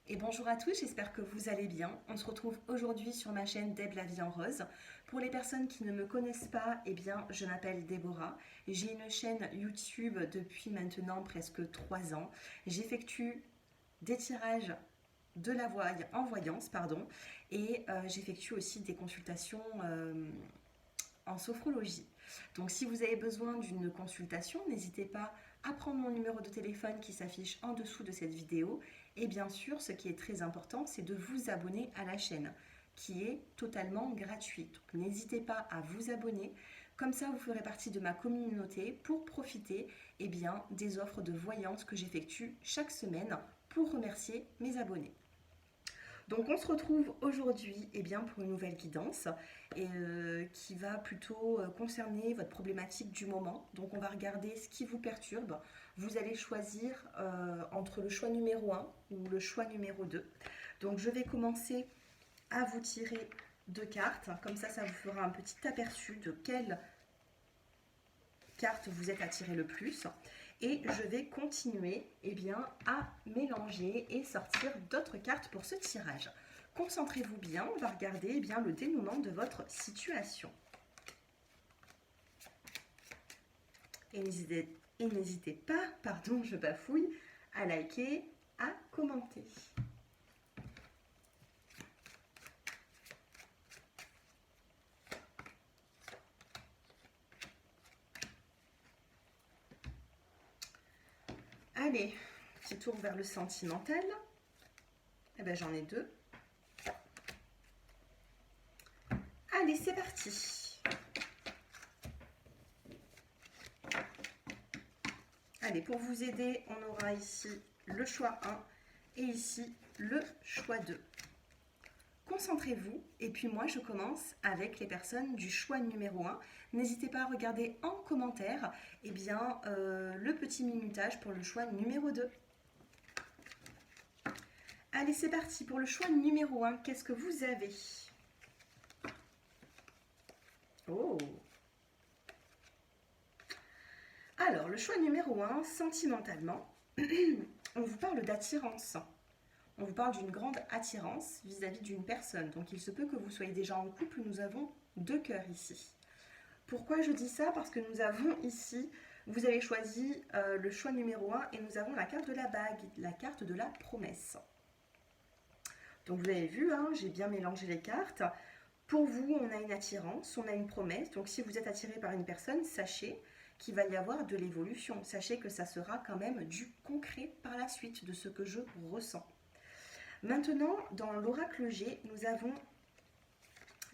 Et bonjour à tous, j'espère que vous allez bien. On se retrouve aujourd'hui sur ma chaîne Deb la vie en rose. Pour les personnes qui ne me connaissent pas, eh bien, je m'appelle Déborah. J'ai une chaîne YouTube depuis maintenant presque 3 ans. J'effectue des tirages de la en voyance, pardon, et j'effectue aussi des consultations en sophrologie. Donc si vous avez besoin d'une consultation, n'hésitez pas à prendre mon numéro de téléphone qui s'affiche en dessous de cette vidéo. Et bien sûr, ce qui est très important, c'est de vous abonner à la chaîne, qui est totalement gratuite. Donc n'hésitez pas à vous abonner. Comme ça, vous ferez partie de ma communauté pour profiter des offres de voyance que j'effectue chaque semaine pour remercier mes abonnés. Donc on se retrouve aujourd'hui pour une nouvelle guidance qui va plutôt concerner votre problématique du moment. Donc on va regarder ce qui vous perturbe. Vous allez choisir entre le choix numéro 1 ou le choix numéro 2. Donc je vais commencer à vous tirer 2 cartes. Comme ça vous fera un petit aperçu de quelle carte vous êtes attiré le plus. Et je vais continuer à mélanger et sortir d'autres cartes pour ce tirage. Concentrez-vous bien, on va regarder le dénouement de votre situation. Et n'hésitez pas, pardon, je bafouille, à liker, à commenter. Allez, petit tour vers le sentimental. Eh ben, j'en ai 2. Allez, c'est parti. Allez, pour vous aider, on aura ici le choix 1 et ici le choix 2. Concentrez-vous et puis moi je commence avec les personnes du choix numéro 1. N'hésitez pas à regarder en commentaire le petit minutage pour le choix numéro 2. Allez, c'est parti pour le choix numéro 1. Qu'est-ce que vous avez? Oh! Alors, le choix numéro 1, sentimentalement, on vous parle d'attirance. On vous parle d'une grande attirance vis-à-vis d'une personne. Donc, il se peut que vous soyez déjà en couple. Nous avons 2 cœurs ici. Pourquoi je dis ça? Parce que nous avons ici, vous avez choisi le choix numéro 1 et nous avons la carte de la bague, la carte de la promesse. Donc, vous avez vu, j'ai bien mélangé les cartes. Pour vous, on a une attirance, on a une promesse. Donc, si vous êtes attiré par une personne, sachez qu'il va y avoir de l'évolution. Sachez que ça sera quand même du concret par la suite de ce que je ressens. Maintenant, dans l'oracle G, nous avons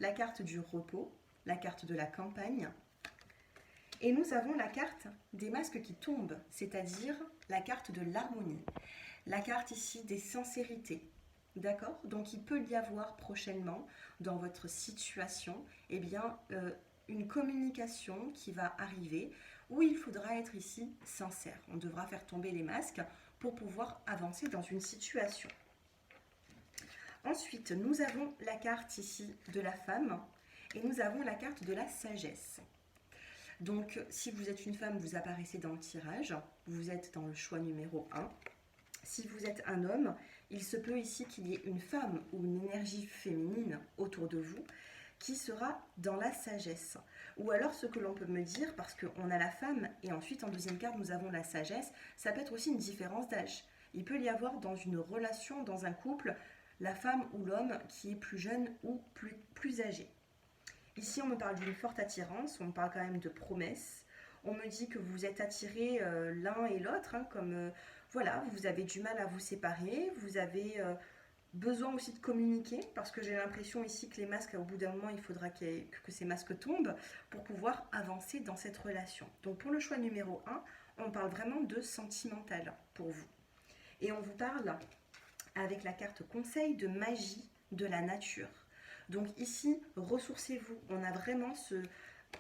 la carte du repos, la carte de la campagne, et nous avons la carte des masques qui tombent, c'est-à-dire la carte de l'harmonie, la carte ici des sincérités. D'accord? Donc il peut y avoir prochainement dans votre situation une communication qui va arriver où il faudra être ici sincère. On devra faire tomber les masques pour pouvoir avancer dans une situation. Ensuite, nous avons la carte ici de la femme et nous avons la carte de la sagesse. Donc, si vous êtes une femme, vous apparaissez dans le tirage, vous êtes dans le choix numéro 1. Si vous êtes un homme, il se peut ici qu'il y ait une femme ou une énergie féminine autour de vous qui sera dans la sagesse. Ou alors ce que l'on peut me dire, parce qu'on a la femme et ensuite en deuxième carte nous avons la sagesse, ça peut être aussi une différence d'âge. Il peut y avoir dans une relation, dans un couple, la femme ou l'homme qui est plus jeune ou plus âgé. Ici, on me parle d'une forte attirance, on me parle quand même de promesses. On me dit que vous êtes attirés l'un et l'autre, voilà, vous avez du mal à vous séparer, vous avez besoin aussi de communiquer, parce que j'ai l'impression ici que les masques, au bout d'un moment, il faudra que ces masques tombent pour pouvoir avancer dans cette relation. Donc pour le choix numéro 1, on parle vraiment de sentimental pour vous. Et on vous parle avec la carte conseil de magie de la nature. Donc ici, ressourcez-vous. On a vraiment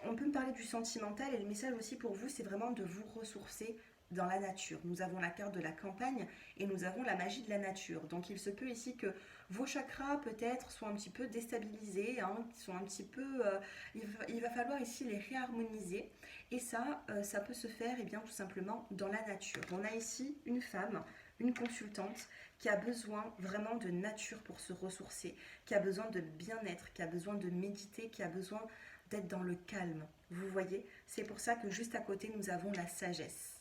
on peut me parler du sentimental et le message aussi pour vous, c'est vraiment de vous ressourcer dans la nature. Nous avons la carte de la campagne et nous avons la magie de la nature. Donc il se peut ici que vos chakras peut-être soient un petit peu déstabilisés, sont un petit peu, il va falloir ici les réharmoniser et ça peut se faire tout simplement dans la nature. On a ici une femme une consultante qui a besoin vraiment de nature pour se ressourcer, qui a besoin de bien-être, qui a besoin de méditer, qui a besoin d'être dans le calme. Vous voyez, c'est pour ça que juste à côté, nous avons la sagesse.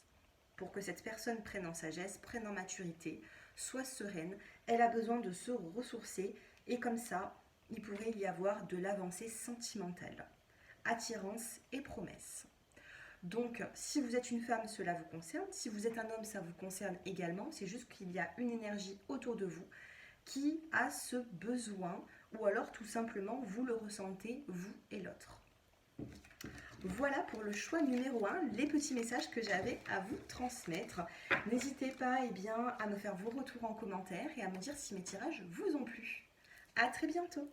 Pour que cette personne prenne en sagesse, prenne en maturité, soit sereine, elle a besoin de se ressourcer et comme ça, il pourrait y avoir de l'avancée sentimentale, attirance et promesse. Donc, si vous êtes une femme, cela vous concerne. Si vous êtes un homme, ça vous concerne également. C'est juste qu'il y a une énergie autour de vous qui a ce besoin, ou alors tout simplement, vous le ressentez, vous et l'autre. Voilà pour le choix numéro 1, les petits messages que j'avais à vous transmettre. N'hésitez pas à me faire vos retours en commentaire et à me dire si mes tirages vous ont plu. À très bientôt.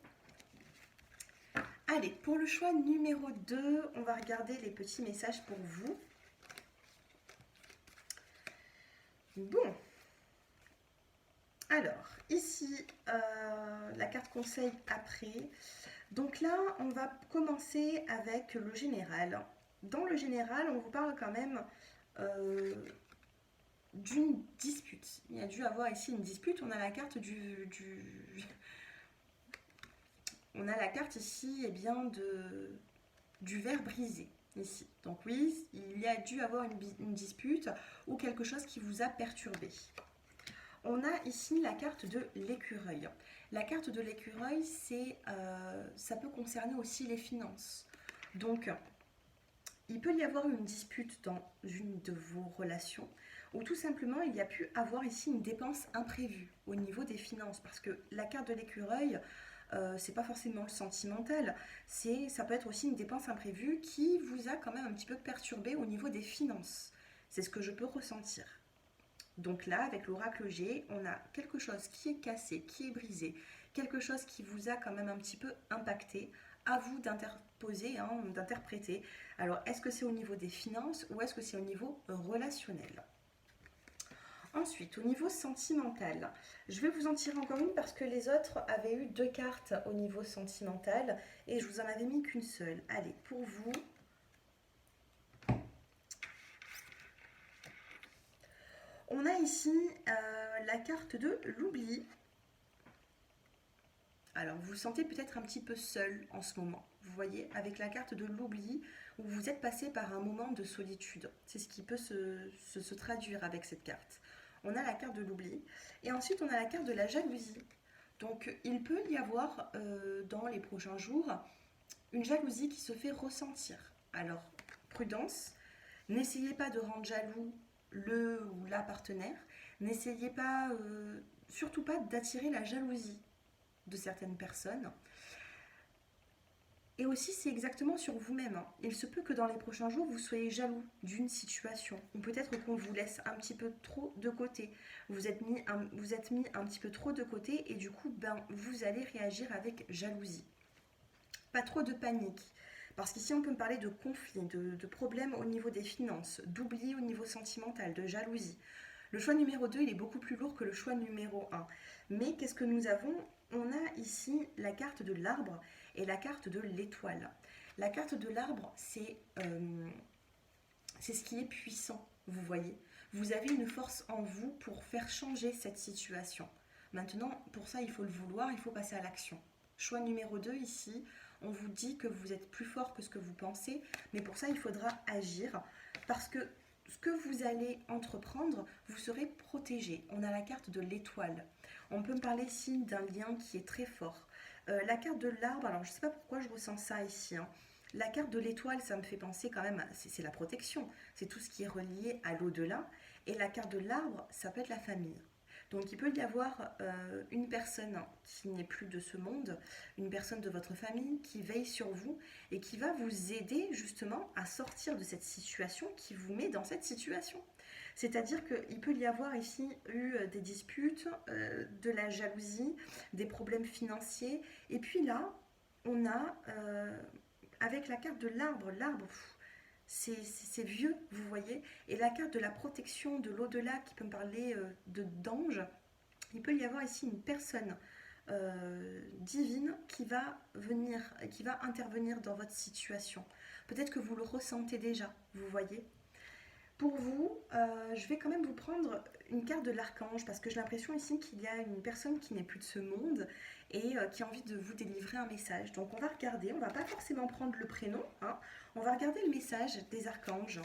Allez, pour le choix numéro 2, on va regarder les petits messages pour vous. Bon. Alors, ici, la carte conseil après. Donc là, on va commencer avec le général. Dans le général, on vous parle quand même d'une dispute. Il y a dû avoir ici une dispute. On a la carte on a la carte ici, du verre brisé. Ici. Donc oui, il y a dû avoir une dispute ou quelque chose qui vous a perturbé. On a ici la carte de l'écureuil. La carte de l'écureuil, ça peut concerner aussi les finances. Donc, il peut y avoir une dispute dans une de vos relations ou tout simplement, il y a pu avoir ici une dépense imprévue au niveau des finances. Parce que la carte de l'écureuil, c'est pas forcément le sentimental, ça peut être aussi une dépense imprévue qui vous a quand même un petit peu perturbé au niveau des finances. C'est ce que je peux ressentir. Donc là, avec l'oracle G, on a quelque chose qui est cassé, qui est brisé, quelque chose qui vous a quand même un petit peu impacté, à vous d'interposer, d'interpréter. Alors, est-ce que c'est au niveau des finances ou est-ce que c'est au niveau relationnel ? Ensuite, au niveau sentimental, je vais vous en tirer encore une parce que les autres avaient eu 2 cartes au niveau sentimental et je vous en avais mis qu'une seule. Allez, pour vous... On a ici la carte de l'oubli. Alors, vous vous sentez peut-être un petit peu seul en ce moment. Vous voyez, avec la carte de l'oubli, où vous êtes passé par un moment de solitude. C'est ce qui peut se traduire avec cette carte. On a la carte de l'oubli. Et ensuite, on a la carte de la jalousie. Donc, il peut y avoir, dans les prochains jours, une jalousie qui se fait ressentir. Alors, prudence. N'essayez pas de rendre jaloux le ou la partenaire. N'essayez pas, surtout pas d'attirer la jalousie de certaines personnes. Et aussi, c'est exactement sur vous-même. Il se peut que dans les prochains jours, vous soyez jaloux d'une situation. Ou peut-être qu'on vous laisse un petit peu trop de côté. Vous êtes mis un petit peu trop de côté et du coup, vous allez réagir avec jalousie. Pas trop de panique. Parce qu'ici, on peut me parler de conflits, de problèmes au niveau des finances, d'oubli au niveau sentimental, de jalousie. Le choix numéro 2, il est beaucoup plus lourd que le choix numéro 1. Mais qu'est-ce que nous avons ? On a ici la carte de l'arbre et la carte de l'étoile. La carte de l'arbre, c'est ce qui est puissant, vous voyez. Vous avez une force en vous pour faire changer cette situation. Maintenant, pour ça, il faut le vouloir, il faut passer à l'action. Choix numéro 2 ici, on vous dit que vous êtes plus fort que ce que vous pensez, mais pour ça, il faudra agir parce que ce que vous allez entreprendre, vous serez protégé. On a la carte de l'étoile. On peut me parler ici d'un lien qui est très fort. La carte de l'arbre, alors je ne sais pas pourquoi je ressens ça ici. La carte de l'étoile, ça me fait penser quand même, c'est la protection. C'est tout ce qui est relié à l'au-delà. Et la carte de l'arbre, ça peut être la famille. Donc il peut y avoir une personne qui n'est plus de ce monde, une personne de votre famille qui veille sur vous et qui va vous aider justement à sortir de cette situation qui vous met dans cette situation. C'est-à-dire qu'il peut y avoir ici eu des disputes, de la jalousie, des problèmes financiers. Et puis là, on a, avec la carte de l'arbre, c'est vieux, vous voyez. Et la carte de la protection de l'au-delà qui peut me parler d'ange, il peut y avoir ici une personne divine qui va intervenir dans votre situation. Peut-être que vous le ressentez déjà, vous voyez. Pour vous, je vais quand même vous prendre une carte de l'archange parce que j'ai l'impression ici qu'il y a une personne qui n'est plus de ce monde et qui a envie de vous délivrer un message. Donc on va regarder, on va pas forcément prendre le prénom, hein, on va regarder le message des archanges.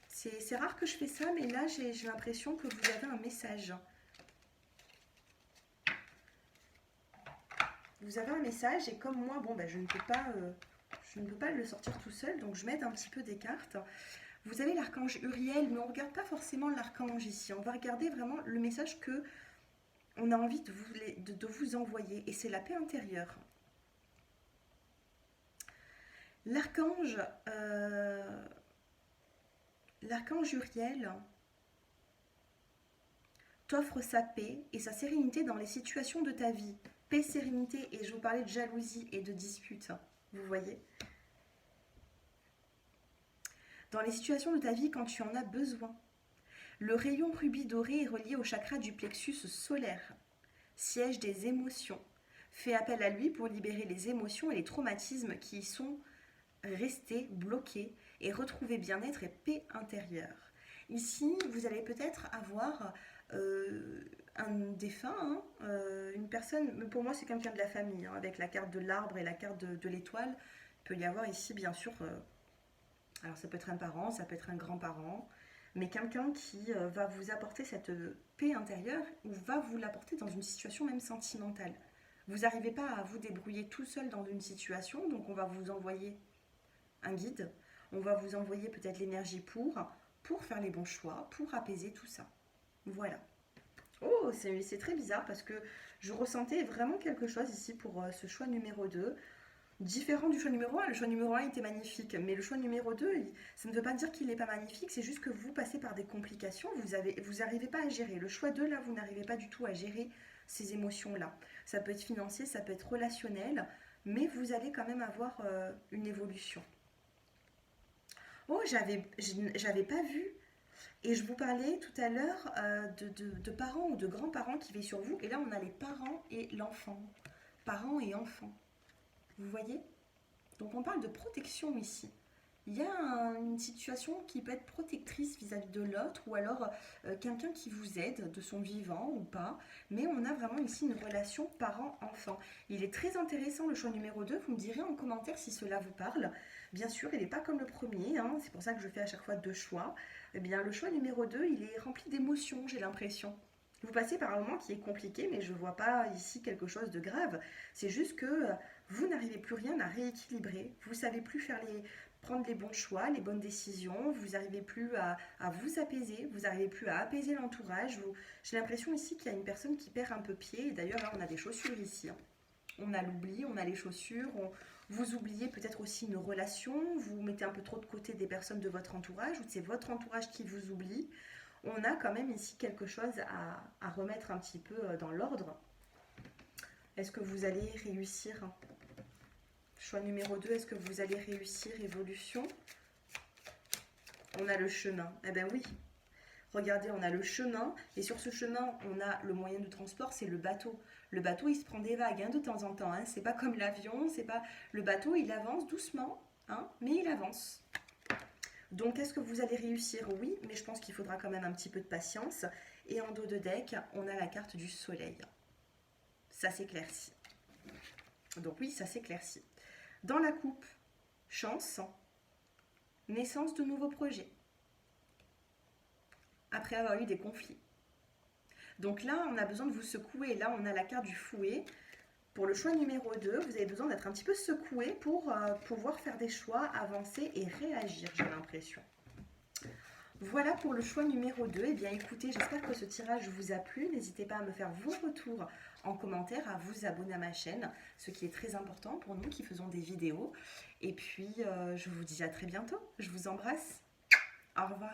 C'est rare que je fais ça, mais là j'ai l'impression que vous avez un message. Vous avez un message et comme moi, bon, ben, je ne peux pas le sortir tout seul, donc je m'aide un petit peu des cartes. Vous avez l'archange Uriel, mais on ne regarde pas forcément l'archange ici. On va regarder vraiment le message que on a envie de vous envoyer, et c'est la paix intérieure. L'archange Uriel t'offre sa paix et sa sérénité dans les situations de ta vie. Paix, sérénité, et je vous parlais de jalousie et de dispute, vous voyez. Dans les situations de ta vie quand tu en as besoin. Le rayon rubis doré est relié au chakra du plexus solaire, siège des émotions. Fais appel à lui pour libérer les émotions et les traumatismes qui y sont restés bloqués et retrouver bien-être et paix intérieure. Ici, vous allez peut-être avoir un défunt, hein, une personne, mais pour moi c'est quelqu'un de la famille, hein, avec la carte de l'arbre et la carte de l'étoile. Il peut y avoir ici bien sûr, alors ça peut être un parent, ça peut être un grand-parent, mais quelqu'un qui va vous apporter cette paix intérieure ou va vous l'apporter dans une situation même sentimentale. Vous n'arrivez pas à vous débrouiller tout seul dans une situation, donc on va vous envoyer un guide, on va vous envoyer peut-être l'énergie pour faire les bons choix, pour apaiser tout ça. Voilà. Oh, c'est très bizarre parce que je ressentais vraiment quelque chose ici pour ce choix numéro 2. Différent du choix numéro 1. Le choix numéro 1 était magnifique, mais le choix numéro 2, ça ne veut pas dire qu'il n'est pas magnifique, c'est juste que vous passez par des complications, vous n'arrivez pas à gérer. Le choix 2, là, vous n'arrivez pas du tout à gérer ces émotions-là. Ça peut être financier, ça peut être relationnel, mais vous allez quand même avoir une évolution. Oh, j'avais pas vu. Et je vous parlais tout à l'heure de parents ou de grands-parents qui veillent sur vous. Et là, on a les parents et l'enfant. Parents et enfants. Vous voyez? Donc on parle de protection ici. Il y a une situation qui peut être protectrice vis-à-vis de l'autre ou alors quelqu'un qui vous aide de son vivant ou pas. Mais on a vraiment ici une relation parent-enfant. Il est très intéressant le choix numéro 2. Vous me direz en commentaire si cela vous parle. Bien sûr, il n'est pas comme le premier. Hein, c'est pour ça que je fais à chaque fois 2 choix. Eh bien, le choix numéro 2, il est rempli d'émotions, j'ai l'impression. Vous passez par un moment qui est compliqué, mais je ne vois pas ici quelque chose de grave. C'est juste que vous n'arrivez plus rien à rééquilibrer. Vous ne savez plus prendre les bons choix, les bonnes décisions. Vous n'arrivez plus à vous apaiser. Vous n'arrivez plus à apaiser l'entourage. J'ai l'impression ici qu'il y a une personne qui perd un peu pied. Et d'ailleurs, là, on a des chaussures ici. Hein. On a l'oubli, on a les chaussures. Vous oubliez peut-être aussi une relation. Vous mettez un peu trop de côté des personnes de votre entourage. Ou c'est votre entourage qui vous oublie. On a quand même ici quelque chose à remettre un petit peu dans l'ordre. Est-ce que vous allez réussir? Choix numéro 2, est-ce que vous allez réussir? Évolution. On a le chemin. Eh bien oui. Regardez, on a le chemin. Et sur ce chemin, on a le moyen de transport, c'est le bateau. Le bateau, il se prend des vagues hein, de temps en temps. Hein. C'est pas comme l'avion. C'est pas le bateau, il avance doucement. Hein, mais il avance. Donc, est-ce que vous allez réussir? Oui, mais je pense qu'il faudra quand même un petit peu de patience. Et en dos de deck, on a la carte du soleil. Ça s'éclaircit. Donc oui, ça s'éclaircit. Dans la coupe, chance, naissance de nouveaux projets. Après avoir eu des conflits. Donc là, on a besoin de vous secouer. Là, on a la carte du fouet. Pour le choix numéro 2, vous avez besoin d'être un petit peu secoué pour pouvoir faire des choix, avancer et réagir, j'ai l'impression. Voilà pour le choix numéro 2. Eh bien écoutez, j'espère que ce tirage vous a plu. N'hésitez pas à me faire vos retours en commentaire, à vous abonner à ma chaîne, ce qui est très important pour nous qui faisons des vidéos. Et puis, je vous dis à très bientôt. Je vous embrasse. Au revoir.